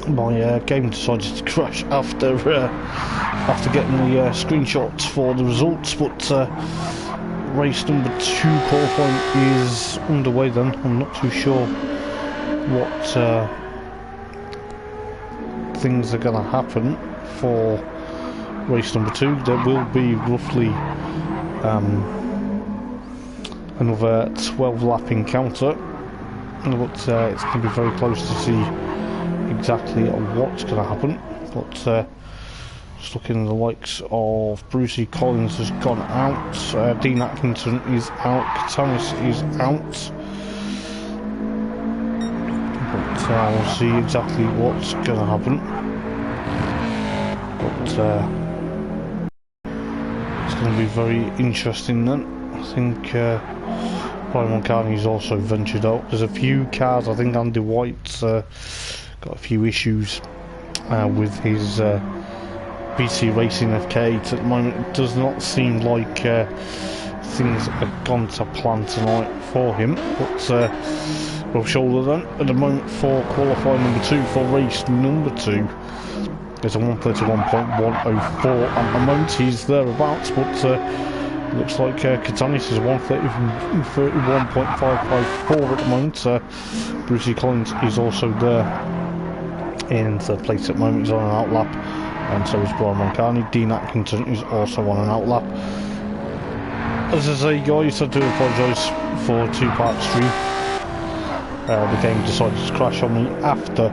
my game decided to crash after getting the screenshots for the results, but race number 2 qualifying is underway then. I'm not too sure what things are going to happen for race number 2. There will be roughly another 12 lap encounter, but it's going to be very close to see exactly what's going to happen. But just looking at the likes of Brucey Collins has gone out, Dean Atkinson is out, Katanis is out, but we'll see exactly what's going to happen. But it's going to be very interesting then. I think Brian Mulcahy's also ventured out. There's a few cars. I think Andy White's got a few issues with his BC Racing FK8 at the moment. It does not seem like things have gone to plan tonight for him. But Rob Shoulder then at the moment for qualifying number 2 for race number 2. There's a 131.104 at the moment. He's thereabouts, but looks like Katanis is 131.554 at the moment. Brucey Collins is also there in third place at the moment. He's on an outlap, and so is Brian Mulcahy. Dean Atkinson is also on an outlap. As I say, guys, I do apologise for 2-part stream. The game decided to crash on me after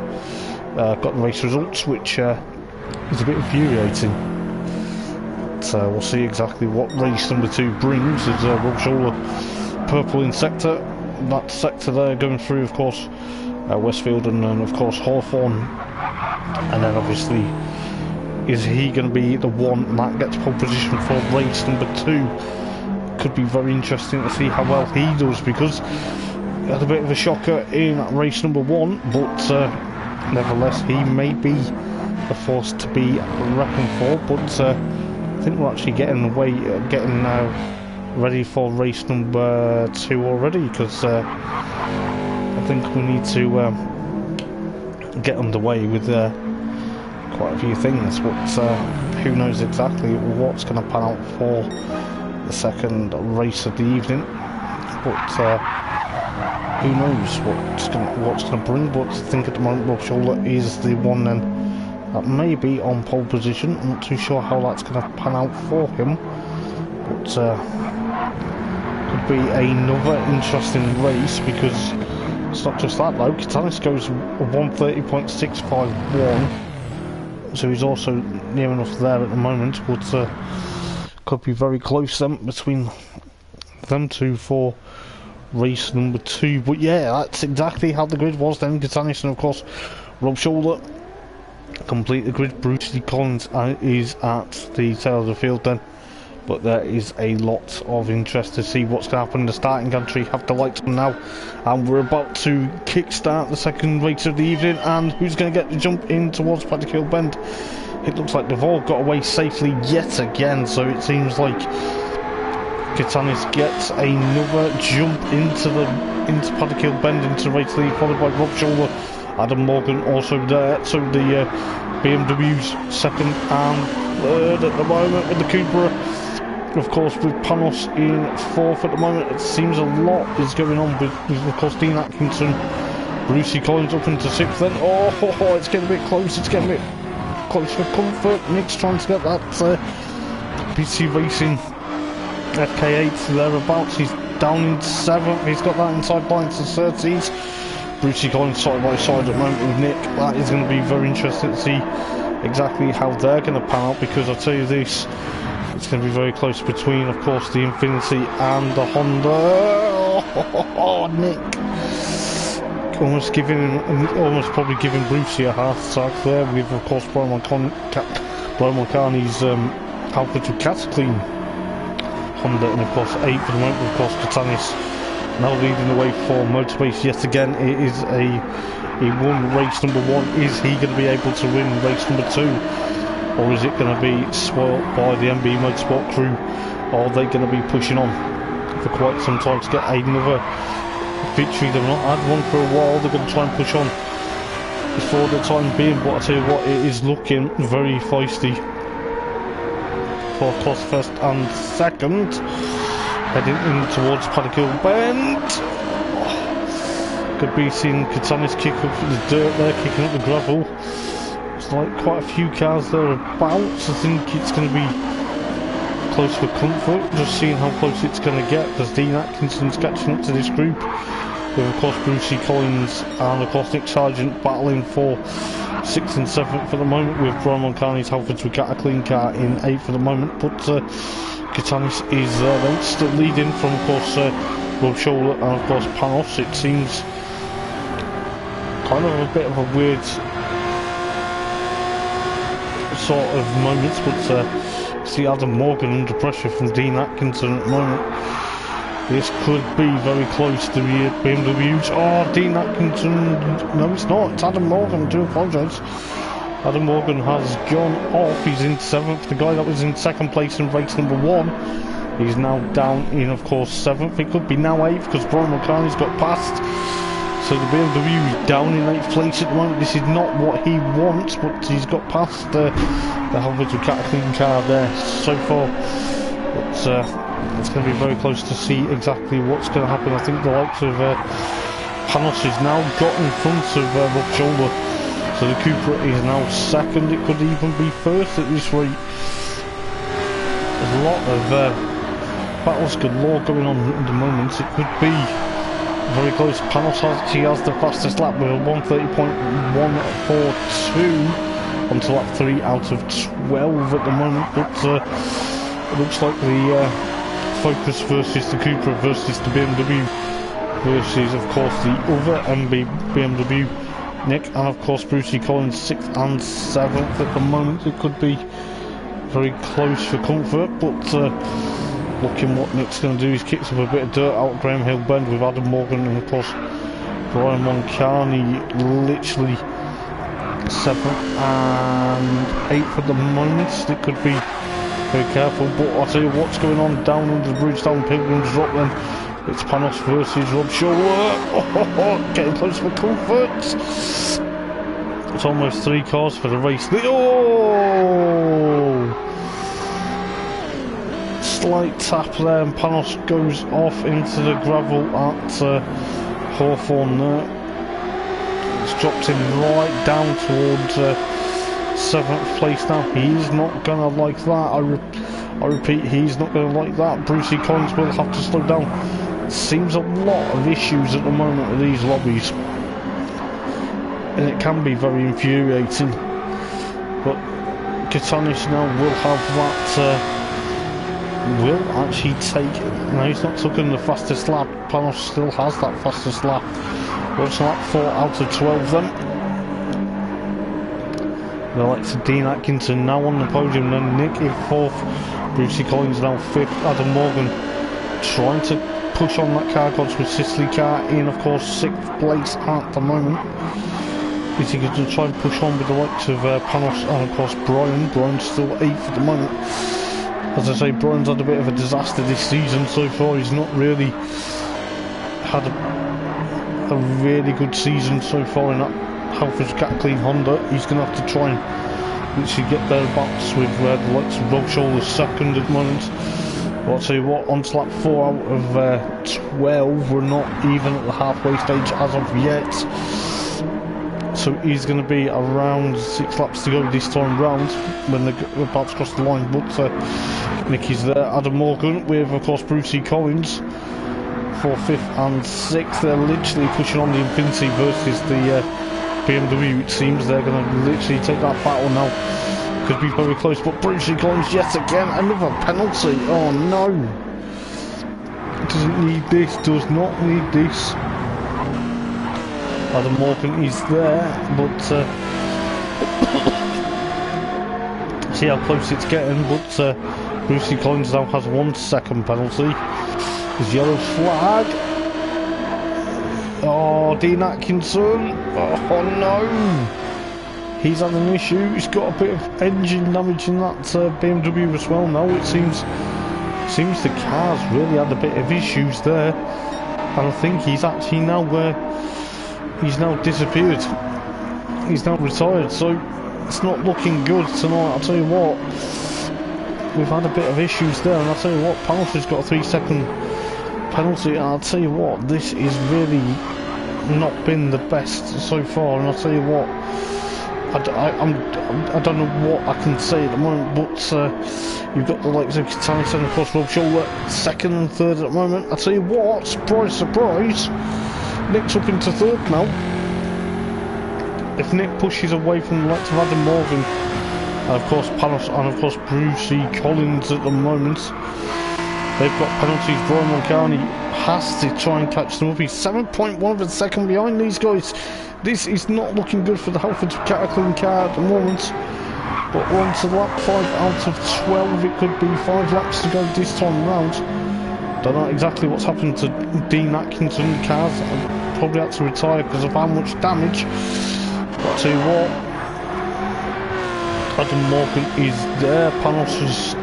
got the race results, which is a bit infuriating. So we'll see exactly what race number 2 brings. There's Rob Shoulder purple in sector. That sector there going through, of course, Westfield and then, of course, Hawthorne. And then, obviously, is he going to be the one that gets pole position for race number 2? Could be very interesting to see how well he does, because he had a bit of a shocker in race number 1, but nevertheless, he may be a force to be reckoned for. But I think we're actually getting ready for race number 2 already, because I think we need to get underway with quite a few things. But who knows exactly what's going to pan out for the second race of the evening. But who knows what's going to bring. But I think at the moment Rob Shoulder is the one then that may be on pole position. I'm not too sure how that's going to pan out for him, but could be another interesting race, because it's not just that though. Katanis goes 130.651, so he's also near enough there at the moment, but could be very close then between them two for race number 2. But yeah, that's exactly how the grid was then. Katanis and of course Rob Shoulder complete the grid. Brucey Collins is at the tail of the field then, but there is a lot of interest to see what's going to happen in the starting gantry. Have the lights on now, and we're about to kick-start the second race of the evening. And who's going to get the jump in towards Paddock Hill Bend? It looks like they've all got away safely yet again, so it seems like Katanis gets another jump into Paddock Hill Bend, into race lead, followed by Rob Shoulder. Adam Morgan also there, so the BMW's second and third at the moment, with the Cupra, of course, with Panos in 4th at the moment. It seems a lot is going on with of course, Dean Atkinson, Brucey Collins up into 6th then. Oh, it's getting a bit close, it's getting a bit close for comfort. Nick's trying to get that PC Racing FK8 thereabouts. He's down in 7th, he's got that inside line to 30s. Brucey Collins side by side at the moment with Nick. That is going to be very interesting to see exactly how they're going to pan out, because I'll tell you this, it's going to be very close between, of course, the Infinity and the Honda. Oh, Nick almost probably giving Brucey a heart attack there, with of course Brian Mulcahy's Alpha Ducati Honda, and of course 8th at the moment, of course Katanis now leading the way for Motorbase yet again. It is he won race number 1. Is he going to be able to win race number 2, or is it going to be spoilt by the MB Motorsport crew? Or are they going to be pushing on for quite some time to get another victory? They've not had one for a while. They're going to try and push on for the time being, but I tell you what, it is looking very feisty for, of course, first and second, heading in towards Paddock Hill Bend. Could be seeing Katanis kick up the dirt there, kicking up the gravel. It's like quite a few cars thereabouts. I think it's going to be close for comfort, just seeing how close it's going to get, because Dean Atkinson's catching up to this group, with of course Brucey Collins and of course Nick Sargent battling for 6th and 7th at the moment, with Brian Moncani's Halfords with a clean car in 8th at the moment, but Katanis is then still leading from of course Rob Scholler and of course Panos. It seems kind of a bit of a weird sort of moments, but see Adam Morgan under pressure from Dean Atkinson at the moment. This could be very close to the BMWs. Oh, Dean Atkinson, no it's not, it's Adam Morgan, I do apologise. Adam Morgan has gone off, he's in 7th, the guy that was in 2nd place in race number 1. He's now down in of course 7th, it could be now 8th because Brian McCartney's got past. So the BMW is down in 8th place at the moment. This is not what he wants, but he's got past the Halfords with a clean car there so far. But it's going to be very close to see exactly what's going to happen. I think the likes of Panos is now got in front of Rob Scholler. So the Cupra is now 2nd. It could even be 1st at this rate. There's a lot of battles galore going on at the moment. It could be very close. Panos has the fastest lap with a 1:30.142 onto lap 3 out of 12 at the moment, but it looks like the Focus versus the Cupra versus the BMW versus of course the other BMW, Nick and of course Brucey Collins 6th and 7th at the moment. It could be very close for comfort, but looking what Nick's going to do, he kicks up a bit of dirt out of Graham Hill Bend with Adam Morgan and of course Brian Moncani literally 7th and 8th at the moment. It could be very careful, but I'll tell you what's going on down under the Bridgestone Pilgrims drop then. It's Panos versus Rob Scholler. Getting close for comfort. It's almost 3 cars for the race. Slight tap there and Panos goes off into the gravel at Hawthorne there. It's dropped him right down towards 7th place now. He's not gonna like that. I repeat, he's not gonna like that. Brucey Collins will have to slow down. Seems a lot of issues at the moment with these lobbies, and it can be very infuriating. But Katanis now will have that. Will actually take. No, he's not taking the fastest lap. Panos still has that fastest lap. What's lap 4 out of 12 then? The likes of Dean Atkinson now on the podium, then Nick in 4th, Brucey Collins now 5th, Adam Morgan trying to push on that car course with Sicily car in of course 6th place at the moment. Is he going to try and push on with the likes of Panos and of course Brian's still 8th at the moment. As I say, Brian's had a bit of a disaster this season so far. He's not really had a really good season so far in that Halfords Cat Clean Honda. He's going to have to try and literally get thereabouts with the likes of Rob Scholler 2nd at the moment. Well, I'll tell you what, on lap 4 out of 12, we're not even at the halfway stage as of yet. So he's going to be around 6 laps to go this time round when they're about to cross the line. But Nicky's there, Adam Morgan with of course Brucey Collins for 5th and 6th. They're literally pushing on the Infinity versus the BMW. It seems they're going to literally take that battle now. Could be very close, but Brucey Collins yet again, another penalty. Oh no! Doesn't need this, does not need this. Adam Morgan is there, but see how close it's getting. But Brucey Collins now has 1 second penalty. His yellow flag. Oh, Dean Atkinson. Oh no! He's had an issue. He's got a bit of engine damage in that BMW as well now. It seems the car's really had a bit of issues there, and I think he's actually now he's now disappeared. he's now retired, so it's not looking good tonight. I'll tell you what, we've had a bit of issues there, and I'll tell you what, Palmer's got a 3-second penalty, and I'll tell you what, this is really not been the best so far, and I'll tell you what, I don't know what I can say at the moment, but you've got the likes of GT7 and of course Rob Chell second and third at the moment. I'll tell you what, surprise, surprise, Nick's up into third now. If Nick pushes away from the likes of Adam Morgan, and of course Panos, and of course Brucey Collins at the moment, they've got penalties. Brian Mulcahy has to try and catch them up. He's 7.1 of a second behind these guys. This is not looking good for the Halford Cataclysm car at the moment. But we're on to lap 5 out of 12. It could be 5 laps to go this time round. Don't know exactly what's happened to Dean Atkinson cars. I've probably had to retire because of how much damage. But I'll tell you what, Adam Morgan is there. Panos is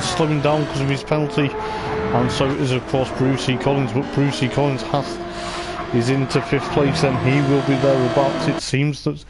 slowing down because of his penalty, and so is of course Brucey Collins, but Brucey Collins is into 5th place, and he will be thereabouts. It seems that